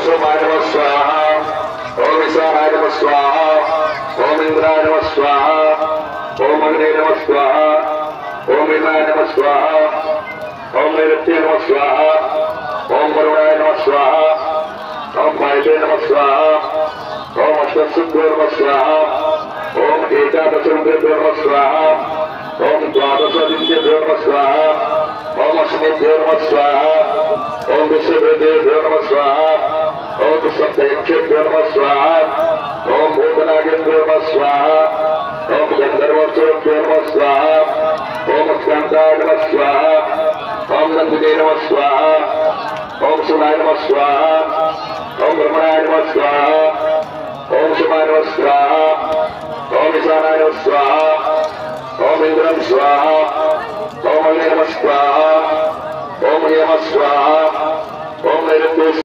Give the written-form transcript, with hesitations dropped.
सोमाय नमः स्वाहा ओम ईशानाय नमः स्वाहा ओम इंद्राय नमः स्वाहा ओम अग्ने नमः स्वाहा ओम हिमाय नमः स्वाहा ओम नैऋत्य नमः स्वाहा ओम वरुणाय नमः स्वाहा ओम वायवे नमः स्वाहा ओम अश्वत्थभ्यो नमः स्वाहा ओम एकादशरुद्रेभ्यो नमः स्वाहा ओम द्वादशादित्यभ्यो नमः स्वाहा ओम अश्विनेभ्यो नमः स्वाहा ओम विश्ववेदेभ्यो नमः स्वाहा ओम सप्तयक्षेभ्यो नमः स्वाहा ओम भूतनागेभ्यो नमः स्वाहा ओम गंधर्वोत्सवेभ्यो नमः स्वाहा ओम स्कंदाय नमः स्वाहा ओम नंदिने नमः स्वाहा ओम शिवाय नमः स्वाहा ओम ब्रह्मणाय नमः स्वाहा ओम शिवाय नमः स्वाहा ओम ईशानाय नमः स्वाहा ओम इंद्रं स्वाहा ओम अग्ने नमः स्वाहा ओम यमः स्वाहा ओम नैऋत्य